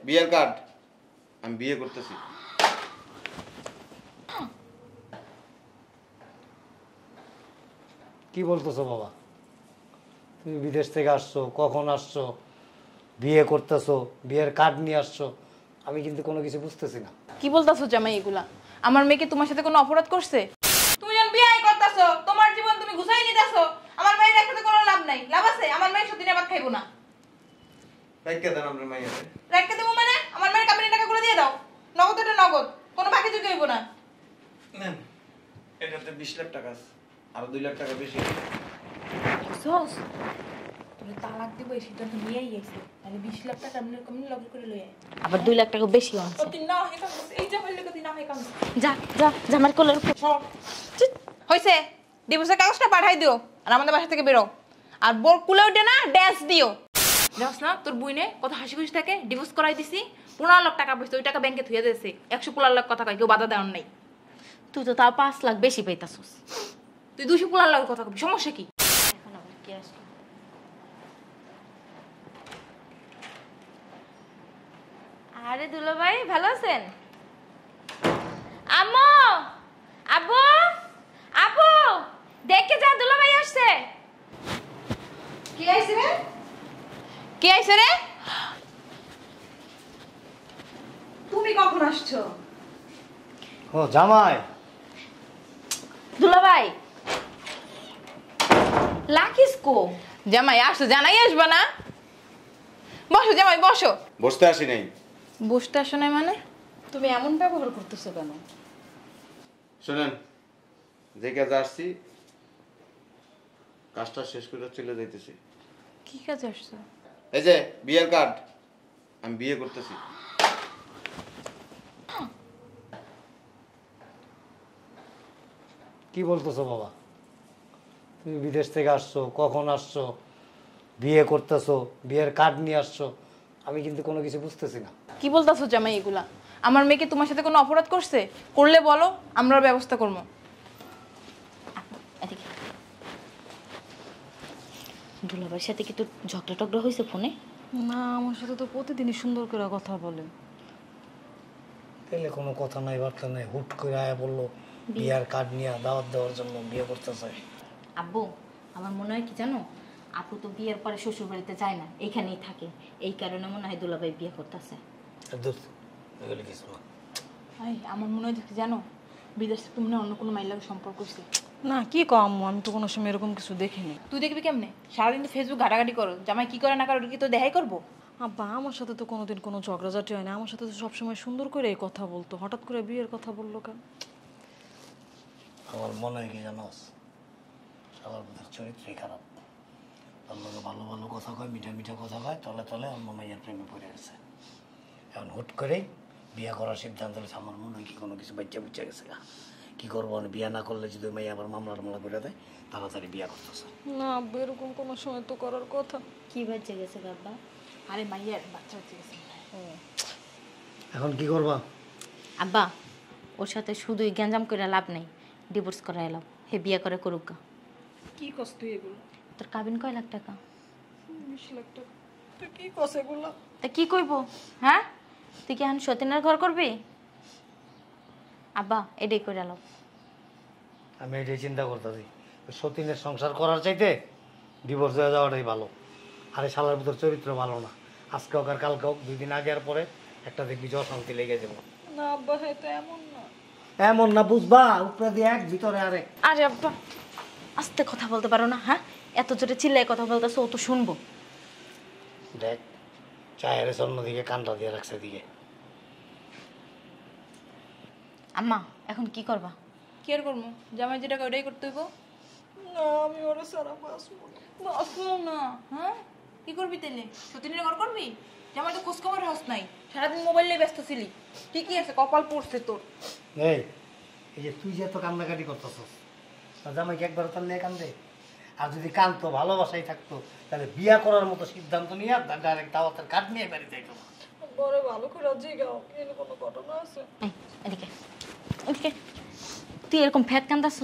বিয়ের কার্ড। আমি বিয়ে করতেছি। কি বলতেছো বাবা? তুমি বিদেশ থেকে আসছো, কখন আসছো, বিয়ে করতেছো, বিয়ের কার্ড নিয়ে আসছো, আমি কিন্তু কোনো কিছু বুঝতেছি না। কি বলতাছো জামাই এগুলা? আমার মেয়েকে তোমার সাথে কোনো অপরাধ করছে? তুমি যখন বিয়ে করতেছো, তোমার জীবন তুমি গুছাই নিতেছো, আমার মেয়ের একসাথে কোনো লাভ নাই। লাভ আছে? আমার মেয়ে সত্যি ভাত খাইবো না। রাইখা দেন আপনার মাইয়ারে। রাখতে দেবো মানে? আমার মেয়ের কাবিনের টাকাগুলো দিয়ে দাও। নগদ, এটা নগদ, কোনো বাকি চুকি হইব না। নেন, এটাতে 20 লাখ টাকা আছে, আরো 2 লাখ টাকা বেশি। সস তুমি তালাক দিব এই সিদ্ধান্ত নিয়েই গেছে, তাহলে 20 লাখ টাকা আমি কমনি লগ করে লই আয়। আবার 2 লাখ টাকা বেশি আছে। কত না হে কাম, এই যে হইলে কত না হে কাম। যা যা জামার কোলের উপর হইছে, ডিভোর্সের কাগজটা পাঠাই দিও আর আমাদের বাসা থেকে বেরো। আর বোর কুলে উঠে না ড্যান্স দিও। যাস না তোর বুইনে কত হাসি খুশি থাকে, ডিভোর্স করাই দিছি, 15 লাখ টাকা পয়সা ওই টাকা ব্যাংকে থুয়ে দিয়েছে। 115 লাখ কথা কয়, কেউ বাধা দেওয়ার নাই। তুই তো তাও 5 লাখ বেশি পাইতাছস। তুই 215 লাখ কথা কবি, সমস্যা কি? এখন আবার কি আসলো? আরে দুলা ভাই ভালো আছেন? আম্মু, আব্বু, আপু, দেখে যা দুলা ভাই আসছে। কি আইছে রে? কি আইছে রে? তুমি কখন আসছো? ও জামাই, দুলা ভাই লাকিস কো? জামাই আসছো, জানাই আসবা না? বসো জামাই বসো। বসতে আসি নাই। বসতে আসো নাই মানে? তুমি এমন ব্যবহার করতেছো কেন? শুনেন, যে কাজে আসছি কাজটা শেষ করে চলে যাইতেছি। কি কাজে আসছো? এই যে বিয়ের কার্ড। আমি বিয়ে করতেছি। কি বলতেছো বাবা? তুমি বিদেশ থেকে আসছো, কখন আসছো, বিয়ে করতেছো, বিয়ের কার্ড নিয়ে আসছো, আমি কিন্তু কোনো কিছু বুঝতেছি না। কি বলতাছো জামাই এগুলা? আমার মেয়েকে তোমার সাথে কোনো অপরাধ করছে? করলে বলো, আমরা ওর ব্যবস্থা করবো। এদিকে দুলা ভাইয়ের সাথে কি তোর ঝগড়া টগড়া হয়েছে ফোনে? না, আমার সাথে তো প্রতিদিনই সুন্দর করে কথা বলে। তাহলে কোনো কথা নাই, বার্তা নাই, হুট করে আয়া বললো বিয়ের কার্ড নিয়ে দাওয়াত দেওয়ার জন্য বিয়ে করতেছে। আব্বু, আমার মনে হয় কি জানো, আপু তো বিয়ের পরে শ্বশুর বাড়িতে যায় না, এইখানেই থাকে। এই কারণে মনে হয় দুলাভাই বিয়ে করতেছে। কিছু না। আমার মনে হয় কি জানো, বিদেশ থেকে মনে হয় অন্য কোনো মাইলার সম্পর্ক হচ্ছে। না, কি কম, আমি তো কোনো সময় এরকম কিছু দেখিনি। তুই দেখবি কেমনে? সারাদিন তো ফেসবুক ঘাটাঘাটি করো, জামাই কি করে না করে কি তো দেখাই করবো? আব্বা আমার সাথে তো কোনোদিন কোনো ঝগড়াঝাটি হয় না, আমার সাথে তো সবসময় সুন্দর করে এই কথা বলতো, হঠাৎ করে বিয়ের কথা বললো কেন? আমার মনে হয় কি জানোস, সবার মধ্যে চরিত্রই খারাপ। তার লোকে ভালো ভালো কথা কয়, মিঠা মিঠা কথা কয়, তলে তলে অন্য মাইয়ার প্রেমে পড়ে গেছে। এখন হুট করেই বিয়ে করার সিদ্ধান্ত হয়েছে। আমার মনে হয় কি কোনো কিছু বাচ্চা বুচ্চা গেছে। কি করবো, বিয়ে না করলে যদি মাইয়া আবার মামলা করে দেয়, তাড়াতাড়ি বিয়ে করতেছে। না আব্বা, এরকম কোনো সময় তো করার কথা। কি বাচ্চা গেছে বাবা? আরে মাইয়ার বাচ্চা হচ্ছে গেছে। এখন কি করবা? আব্বা, ওর সাথে শুধুই গ্যাঞ্জাম করে লাভ নেই, ডিভোর্স করা এলাম, হে বিয়ে করে করুক গা। কি কষ্ট এগুলো? তোর কাবিন কয় লাখ টাকা? 20 লাখ টাকা। তুই কি কস এগুলো? তা কি কইব? হ্যাঁ, তুই কি এখন সতীনের ঘর করবি? আব্বা এটাই করে এলাম। আমি এটাই চিন্তা করতেছি, সতীনের সংসার করার চাইতে ডিভোর্স হয়ে যাওয়াটাই ভালো। আরে শালার ভিতর চরিত্র ভালো না, আজকে হোক আর কালকে হোক, 2 দিন আগে আর পরে একটা দেখবি যে অশান্তি লেগে যাবো। না আব্বা, হয়তো এমন না। এমন না, বুঝবা, উপরে দিয়ে এক ভিতরে আরেক। আরে আব্বা আস্তে কথা বলতে পারো না? হ্যাঁ, এত জোরে চিল্লায় কথা বলতেছো, ও তো শুনবো। দেখ, চায়ের অন্যদিকে কানটা দিয়ে রাখছে দিকে। আম্মা এখন কি করবা? কি আর করবো? জামাই যেটা ওটাই করতে হইব। না, আমি ওরা সারা বাঁচবো না। আসবো না। হ্যাঁ, কি করবি তাহলে? সতীনের ঘর করবি? জামাই তো খোঁজ খবর হাস নাই, সারাদিন মোবাইল নিয়ে ব্যস্ত ছিলি। ঠিকই আছে, কপাল পড়ছে তোর। এই এই যে তুই যে এত কান্নাকাটি করতেছস, জামাইকে একবার তার নিয়ে কান্দে। আর যদি কানতো, ভালোবাসাই থাকতো, তাহলে বিয়া করার মতো সিদ্ধান্ত নিয়ে ডাইরেক্ট দাওয়াতের কার্ড নিয়ে বাড়ি যাইতো না। বড় ভালো করে জিগাও, এর কোনো ঘটনা আছে? এই এদিকে এদিকে, তুই এরকম ফ্যাট কান্দাছ?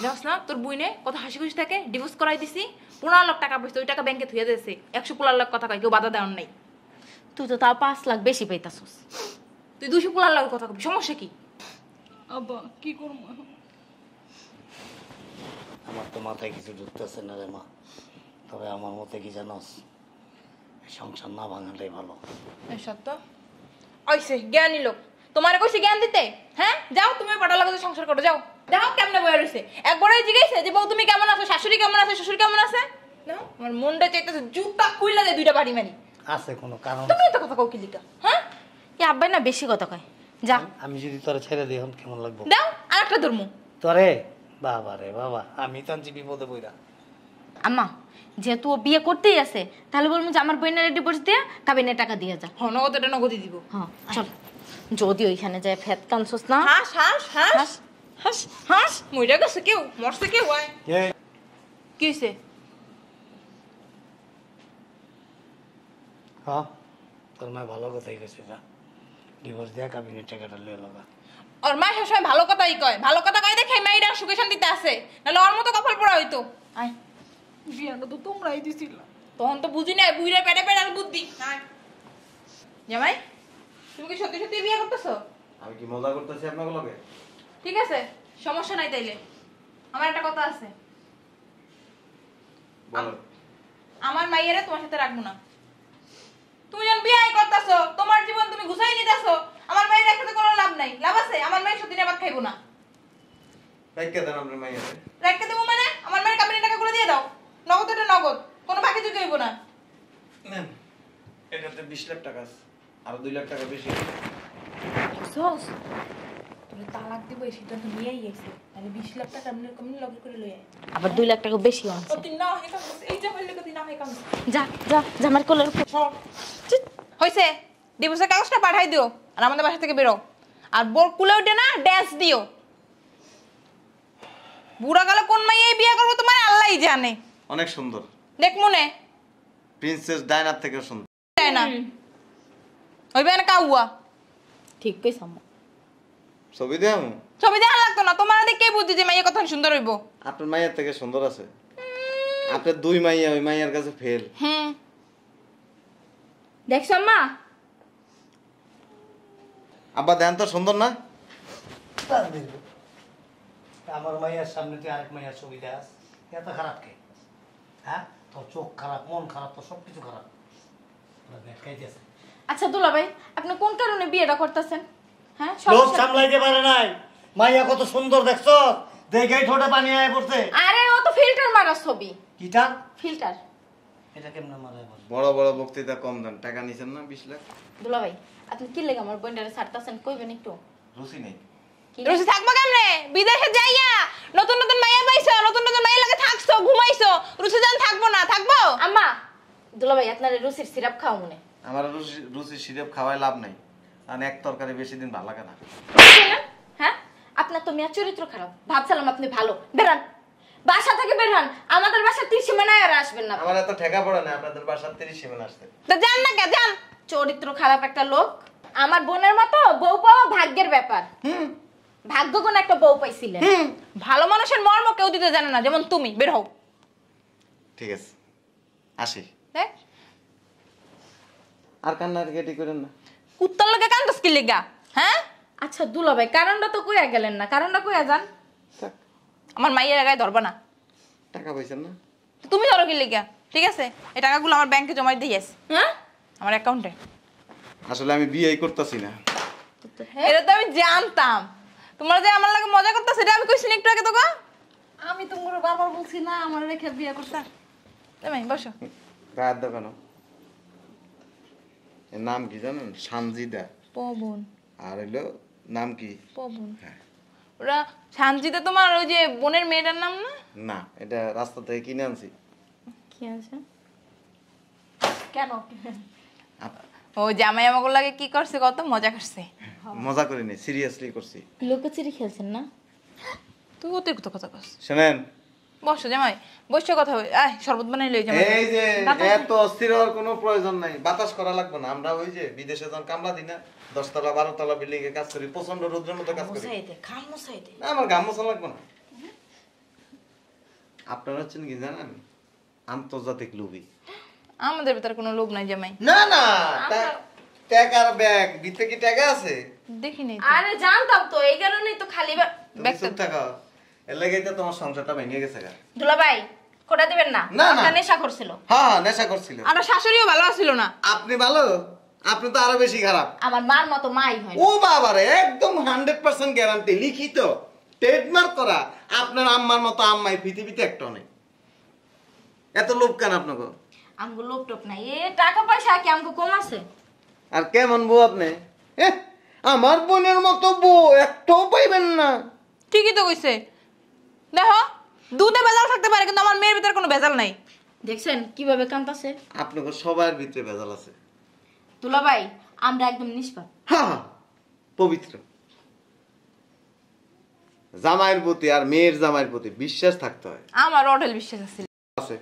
জানাস না তোর বুইনে কত হাসি খুশি থাকে, ডিভোর্স করাই দিছি, 15 লাখ টাকা পয়সা ওই টাকা ব্যাংকে থুয়ে দিয়েছে। 115 লাখ কথা কয়, কেউ বাধা দেওয়ার নাই। তুই তো তাও 5 লাখ বেশি পাইতাছস। তুই 215 লাখ কথা কবি, সমস্যা কি? আব্বা কি করবো? আমার তো মাথায় কিছু ঢুকতেছে না রে মা। তবে আমার মতে কি জানোস, এই সংসার না ভাঙাটাই ভালো। এই সত্য আইছে জ্ঞানী লোক, তোমারে কইছে জ্ঞান দিতে? হ্যাঁ, যাও তুমি পাটা লাগাতে সংসার করো, যাও। দেখো কেমনে বয়ে রইছে, একবারই জিজ্ঞাসা যে বউ তুমি কেমন আছো, শাশুড়ি কেমন আছে, শ্বশুর কেমন আছে। না আমার মনটা চাইতেছে জুতা কুইলা দে 2টা বাড়ি মারি। আছে কোনো কারণ? তুমি তো কথা কও কি লিকা? হ্যাঁ, কি আব্বাই না বেশি কথা কয়। যা আমি যদি তোরা ছেড়ে দিই এখন কেমন লাগবে? দাও আরেকটা ধর্ম। তোরে বাবা রে বাবা, আমি তো আনছি বিপদে পড়া। আম্মা যেহেতু ও বিয়ে করতেই আছে, তাহলে বলবো যে আমার বোনের ডিভোর্স দিয়ে কাবিনের টাকা দিয়ে যা। নগদটা নগদই দিব। হ্যাঁ চল, যদি ওইখানে যায় ফেত কানছস না। হাস হাস হাস হাস হাস, মইরা গেছে কেউ, মরছে কেউ। আয় কি হইছে? হ্যাঁ, তোর মা ভালো কথাই কইছে, যা ডিভোর্স দিয়া কাবিনের টাকাটা লয়ে লগা। ওর মা সবসময় ভালো কথাই কয়, ভালো কথা কয় দেখে মাইরা সুখে শান্তিতে আছে, নাহলে ওর মতো কপাল পোড়া হইতো। আয়, বিয়াটা তো তোমরাই দিছিল। তখন তো বুঝি না, বুইরা পেটে পেটে আর বুদ্ধি। আয় জামাই, তুমি কি সত্যি সত্যি বিয়ে করতেছো? আমি কি মজা করতেছি আপনাকে লগে? ঠিক আছে, সমস্যা নাই। তাইলে আমার একটা কথা আছে, বলো। আমার মাইয়ারে তোমার সাথে রাখবো না। তুমি যখন বিয়ে করতেছো, তোমার জীবন তুমি গুছাই নিতেছো, আমার মায়ের একসাথে কোনো লাভ নাই। লাভ আছে? আমার মায়ের সত্যি ভাত খাইবো না। রাইখা দেন আপনার মাইয়ারে। রাখতে দেবো মানে? আমার মায়ের কাবিনের টাকাগুলো দিয়ে দাও, নগদ এটা নগদ, কোনো বাকি চুকি হইব না। নেন, এটাতে 20 লাখ টাকা আছে, আরো 2 লাখ টাকা বেশি। সস তুমি তালাক দিব এই সিদ্ধান্ত নিয়েই গেছে, মানে 20 লাখ টাকা আমি কমিয়ে লগে করে লই আয়। আবার 2 লাখ টাকা বেশি আনছে। অতি না হয় কাম, এই যে হইলে কতি না হয় কাম। যা যা জামার কোলের উপর। হইছে, ডিভোর্সের কাগজটা পাঠাই দিও আর আমাদের বাসা থেকে বেরো। আর বোর কুলে উঠে না ড্যান্স দিও। বুড়া কালে কোন মাইয়াই বিয়ে করবো তোমার আল্লাহই জানে। অনেক সুন্দর, দেখ মনে প্রিন্সেস ডায়নার থেকে সুন্দর। তাই না? হইবে না কাউয়া। ঠিক কইছ আম্মা। ছবি দেও? ছবি দেখা লাগতো না, তোমার দেখেই বুঝছি যে মাইয়া কত সুন্দর হইব। আপনার মাইয়ার থেকে সুন্দর আছে। আপনার 2 মাইয়া, ওই মাইয়ার কাছে ফেল। দেখছ আম্মা? আব্বা দেন তো সুন্দর না? আমার মাইয়ার সামনে তুই আরেক মাইয়ার ছবি দেখাস, এত খারাপ কে? হ্যাঁ, তোর চোখ খারাপ, মন খারাপ, তোর সব কিছু খারাপ। খাইতেছে আচ্ছা দুলা ভাই, আপনি কোন কারণে বিয়েটা করতেছেন? হ্যাঁ, লোক সামলাইতে পারে নাই। মাইয়া কত সুন্দর দেখছ, দেখেই ঠোঁটে পানি আয় পড়ছে। আরে ও তো ফিল্টার মারা ছবি। কিটার ফিল্টার। এটা কেমনে মারায় বল? বড় বড় বক্তৃতা কম দেন, টাকা নিছেন না 20 লাখ। দুলা ভাই, আপনি কি লেগে আমার বোনটারে ছাড়তাছেন কইবেন একটু? রুচি নেই। কি রুচি থাকবো কেমনে? বিদেশে যাইয়া নতুন নতুন মাইয়া পাইছো, নতুন নতুন মাইয়া লাগে থাকছো, ঘুমাইছো, রুচি জান থাকবো না? থাকবো। আম্মা, দুলা ভাই আপনার রুচির সিরাপ খাও মনে। আমার রুচি সিরাপ খাওয়াই লাভ নাই, কারণ এক তরকারি বেশি দিন ভালো লাগে না। হ্যাঁ, আপনার তো মেয়ের চরিত্র খারাপ। ভাবছিলাম আপনি ভালো। বেরান, বাসা থেকে বেরান, আমাদের বাসা 30 সীমানায় আর আসবেন না। আমার এত ঠেকা পড়ে না আপনাদের বাসার 30 সীমানা আসতে। তো যান না কে, যান। চরিত্র খারাপ একটা লোক। আমার বোনের মতো বউ পাওয়া ভাগ্যের ব্যাপার। ভাগ্য কোন একটা বউ পাইছিলেন। ভালো মানুষের মর্ম কেউ দিতে জানে না, যেমন তুমি। বের হও। ঠিক আছে, আসি। দেখ আর কান্নাকাটি করেন না। কুত্তার লগে কান্দস কি লিগা? হ্যাঁ, আচ্ছা দুলা ভাই, কারণটা তো কইয়া গেলেন না, কারণটা কইয়া যান। থাক, আমার মাইয়ের গায়ে ধরবা না। টাকা পাইছেন না? তুমি ধরো কি লিগা? ঠিক আছে, এই টাকাগুলো আমার ব্যাংকে জমা দিয়ে আসি, হ্যাঁ, আমার অ্যাকাউন্টে। আসলে আমি বিয়েই করতেছি না। এটা তো আমি জানতাম। তোমরা যে আমার লাগে মজা করতেছ, এটা আমি কইছি না একটু আগে তোকে? আমি তোমার বারবার বলছি না আমার রেখে বিয়ে করতে। তুমি বসো। গায়ের দোকানো এর নাম কি জানেন? সানজিদা। পবন। আর হইলো নাম কি? পবন। হ্যাঁ। ওরা সানজিদা তোমার ওই যে বোনের মেয়েটার নাম না? না, এটা রাস্তা থেকে কিনে আনছি। কি আছে? কেন? ও জামাই আমাকে লাগে কি করছে, কত মজা করছে। মজা করিনি, সিরিয়াসলি করছি। লুকোচুরি খেলছেন না? তুই অতিরিক্ত কথা কস। শুনেন, বসো জামাই, বসে কথা হবে। আয় শরবত বানাই লই জামাই। এই যে এত অস্থির হওয়ার কোনো প্রয়োজন নাই, বাতাস করা লাগবে না। আমরা ওই যে বিদেশে যখন কামলা দিই না, 10 তলা 12 তলা বিল্ডিং এ কাজ করি, প্রচন্ড রোদ্রের মতো কাজ করি। খাম মুছাই দে। না, আমার গাম মশা লাগবে না। আপনারা হচ্ছেন কি জানেন? আন্তর্জাতিক লোভী। আমাদের ভিতরে কোনো লোভ নাই জামাই। না না, টাকার ব্যাগ ভিতরে কি টাকা আছে? দেখিনি আরে জানতাম তো, এই কারণেই তো খালি তুমি ব্যাগটা চুপ থাকো। এর লাগেই তো তোমার সংসারটা ভেঙে গেছে গা। দুলাভাই খোটা দিবেন না, না, না। আপনার নেশা করছিল। হ্যাঁ, নেশা করছিল। আমার শাশুড়িও ভালো ছিল না। আপনি ভালো, আপনি তো আরো বেশি খারাপ। আমার মার মতো মাই হয় না। ও বাবারে, একদম 100% গ্যারান্টি, লিখিত ট্রেডমার্ক করা। আপনার আম্মার মতো আম্মাই পৃথিবীতে একটা নেই। এত লোভ কেন আপনাকে? আমগো লোভ টোপ নাই, এ টাকা পয়সা কি আমগো কম আছে? আর কেমন বউ আপনি? আমার বোনের মতো বউ একটাও পাইবেন না। ঠিকই তো কইছে। দেখো, দুধে ভেজাল থাকতে পারে কিন্তু আমার মেয়ের ভিতরে কোনো ভেজাল নাই। দেখছেন কিভাবে কাঁদতাছে? আপনাকে সবার ভিতরে ভেজাল আছে। দুলাভাই আমরা একদম নিষ্পাপ। হ্যাঁ, পবিত্র। জামাইয়ের প্রতি আর মেয়ের জামাইয়ের প্রতি বিশ্বাস থাকতে হয়। আমার অঢেল বিশ্বাস আছে। আছে।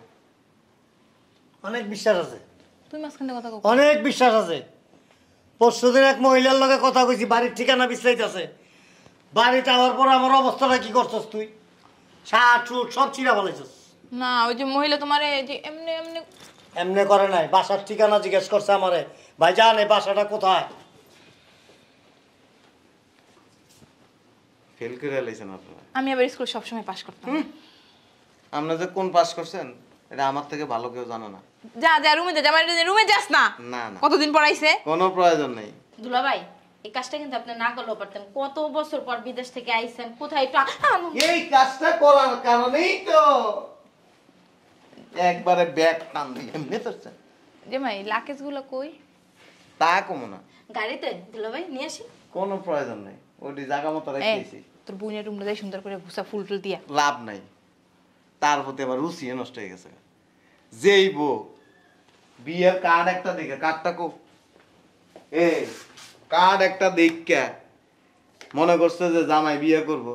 অনেক বিশ্বাস আছে, তুই মাঝখানে কথা কও। অনেক বিশ্বাস আছে। পরশুদিন এক মহিলার লগে কথা কইছি, বাড়ির ঠিকানা বিশ্রাইতেছে। বাড়িতে আওয়ার পর আমার অবস্থাটা কি করছস তুই? শার্ট টুট সব চিরা ফেলাইছস। না, ওই যে মহিলা তোমারে যে এমনি এমনি এমনি করে নাই, বাসার ঠিকানা জিজ্ঞেস করছে আমারে, ভাইজান এই বাসাটা কোথায়? ফেল করে লাইছেন আপনারা। আমি আবার স্কুল সবসময় পাস করতাম। আপনারা যে কোন পাস করছেন এটা আমার থেকে ভালো কেউ জানে না। যা যা রুমে যা, জামাই রুমে যাস না। না না, কতদিন পড়াইছে? কোনো প্রয়োজন নেই। দুলাভাই এই কাজটা কিন্তু আপনি না করলেও পারতেন। কত বছর পর বিদেশ থেকে আইছেন, কোথায় একটু এই কাজটা করার কারণেই তো একবারে ব্যাগ টান দিয়ে এমনি ধরছে। জামাই লাকেজ গুলো কই? তা কমো না, গাড়িতে দুলাভাই নিয়ে আসি। কোনো প্রয়োজন নেই। ওই জায়গা মতো রেখেছি। তোর বোনের রুমটা যাই সুন্দর করে ভুসা ফুল টুল দিয়া। লাভ নাই, তার প্রতি আবার রুচি নষ্ট হয়ে গেছে। যেই বউ বিয়ের কার্ড একটা দেখে, কার্ডটা কো কার্ড একটা দেখা মনে করছে যে জামাই বিয়ে করব।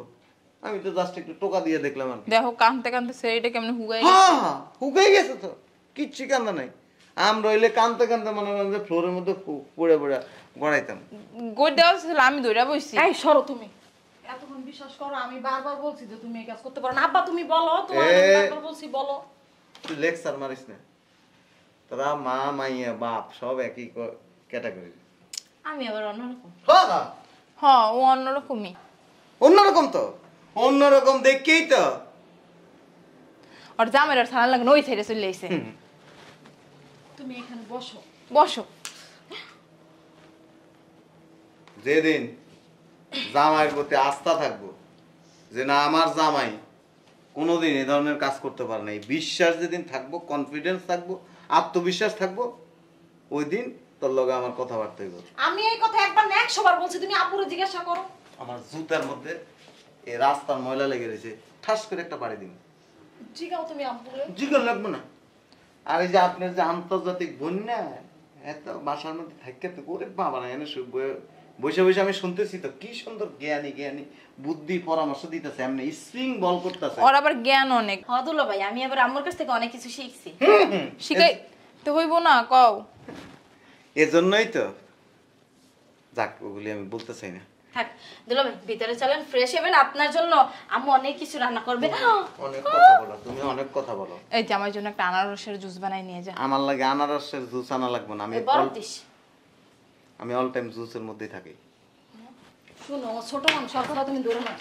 আমি তো জাস্ট একটু টোকা দিয়ে দেখলাম আর কি। দেখো কানতে কানতে সেইটা কেমনে হুগাই। হ্যাঁ, হুকাই গেছে তো, কিচ্ছু কান্দা নাই। আমরা রইলে কানতে কানতে মনে করেন যে ফ্লোরের মধ্যে পড়ে পড়ে গড়াইতাম। গোদ দেওয়া ছিল, আমি দৌড়া বইছি। এই সরো তুমি। এতক্ষণ বিশ্বাস করো, আমি বারবার বলছি যে তুমি এই কাজ করতে পারো না। আব্বা তুমি বলো, তোমার বারবার বলছি বলো। তুই লেকচার মারিস না। তোরা মা মাইয়া বাপ সব একই ক্যাটাগরি। আমি আবার অন্যরকম। হ্যাঁ, ও অন্যরকমই। অন্যরকম তো, অন্যরকম দেখেই তো। আর জামের আর সালান লাগলো ওই সাইডে চলে আইছে। তুমি এখানে বসো। বসো। যেদিন জামাইয়ের প্রতি আস্থা থাকবো যে না আমার জামাই কোনোদিন এ ধরনের কাজ করতে পারে না, এই বিশ্বাস যেদিন থাকবো, কনফিডেন্স থাকবো, আত্মবিশ্বাস থাকবো, ওই দিন তোর লগে আমার কথাবার্তা হইব। আমি এই কথা একবার না 100 বার বলছি, তুমি আপুরে জিজ্ঞাসা করো। আমার জুতার মধ্যে এই রাস্তার ময়লা লেগে রয়েছে, ঠাস করে একটা বাড়ি দিন। জিগাও তুমি আপুরে। জিজ্ঞাসা লাগবো না। আর এই যে আপনার যে আন্তর্জাতিক বন্যা এত বাসার মধ্যে থাকতে তো করে বাবা না, এনে বসে বসে আমি শুনতেছি তো কি সুন্দর জ্ঞানী জ্ঞানী বুদ্ধি পরামর্শ দিতেছে, এমনি স্প্রিং বল করতেছে। ওর আবার জ্ঞান অনেক। হ্যাঁ দুলাভাই আমি আবার আম্মুর কাছ থেকে অনেক কিছু শিখছি। শিখাই তো হইব না, কও। এজন্যই তো যাক, ওগুলি আমি বলতে চাই না। থাক দুলাভাই ভিতরে চলেন, ফ্রেশ হবেন। আপনার জন্য আম্মু অনেক কিছু রান্না করবে। অনেক কথা বলো তুমি, অনেক কথা বলো। এই যে আমার জন্য একটা আনারসের জুস বানাই নিয়ে যা। আমার লাগে আনারসের জুস আনা লাগবে না, আমি অল টাইম জুসের মধ্যেই থাকি। শুনো, ছোট মানুষ, আর কথা তুমি দূরে না।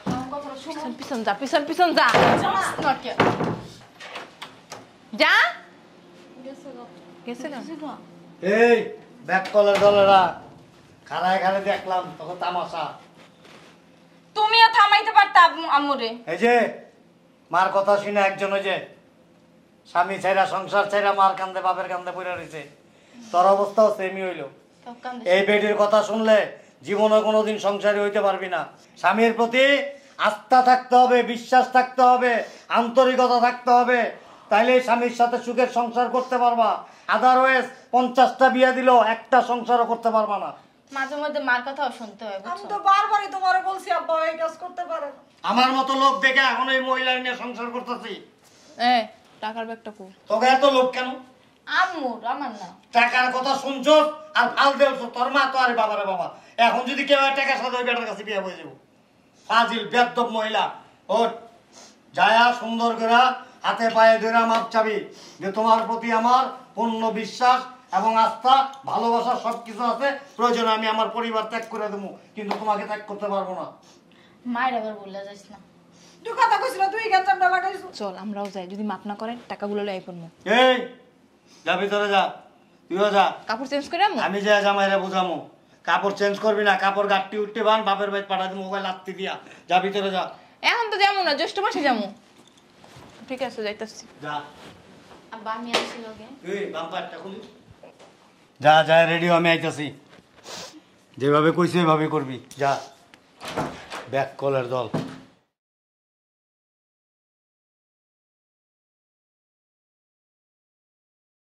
আমার কথাটা শুনো। পিছন পিছন যা, পিছন পিছন যা। যা গেছে না। এই ব্যাক কলের দলেরা খাড়ায় খাড়ে দেখলাম তখন তামাশা। তুমিও থামাইতে পারতা আম্মুরে। এই যে মার কথা শুনে একজন ওই যে স্বামী ছেড়া সংসার ছেড়া মার কান্দে বাপের কান্দে পড়ে রয়েছে, তোর অবস্থাও সেমই হইলো। এই বেডির কথা শুনলে জীবনে কোনোদিন সংসারী হইতে পারবি না। স্বামীর প্রতি আস্থা থাকতে হবে, বিশ্বাস থাকতে হবে, আন্তরিকতা থাকতে হবে, তাইলে স্বামীর সাথে সুখের সংসার করতে পারবা। আদারওয়াইজ 50টা বিয়ে দিলেও একটা সংসারও করতে পারবা না। মাঝে মধ্যে মার কথাও শুনতে হয়। আমি তো বারবারই তোমারে বলছি আব্বা এই কাজ করতে পারে না। আমার মতো লোক দেখে এখন এই মহিলা নিয়ে সংসার করতেছি। টাকার ব্যাগটা কো? তোকে এত লোক কেন? আম্মুর, আমার না। টাকার কথা শুনছো আর ফাল দেওছো, তোর মা তো আরে বাবারে বাবা। এখন যদি কেউ টাকা সাথে ওই বেটার কাছে বিয়ে হয়ে যাবো। ফাজিল বেদ্যপ মহিলা। ওট যায়া সুন্দর করে হাতে পায়ে ধরে মাপ চাবি যে তোমার প্রতি আমার পূর্ণ বিশ্বাস এবং আস্থা ভালোবাসা সব কিছু আছে। প্রয়োজনে আমি আমার পরিবার ত্যাগ করে দেবো, কিন্তু তোমাকে ত্যাগ করতে পারবো না। মায়ের আবার বললে যাইস না। তুই কথা কইছিল তুই গেঞ্জামটা লাগাইছ। চল আমরাও যাই, যদি মাপ না করেন টাকাগুলো লই পড়বো। এই যা ভিতরে যা, তুইও যা। কাপড় চেঞ্জ করে আমু? আমি যা জামাইরা বুঝামো, কাপড় চেঞ্জ করবি না, কাপড় গাঁটটি উঠতে বান, বাপের বাড়ি পাঠা দিবো মোবাইল লাত্তি দিয়া। যা ভিতরে যা। এখন তো যাবো না, জ্যৈষ্ঠ মাসে যাবো। ঠিক আছে যাইতাছি। যা আব্বা আমি আসি লগে। তুই বাম্পারটা খুলি। যা যা, রেডিও আমি আইতাছি। যেভাবে কইছি ওইভাবে করবি। যা ব্যাক কলের দল।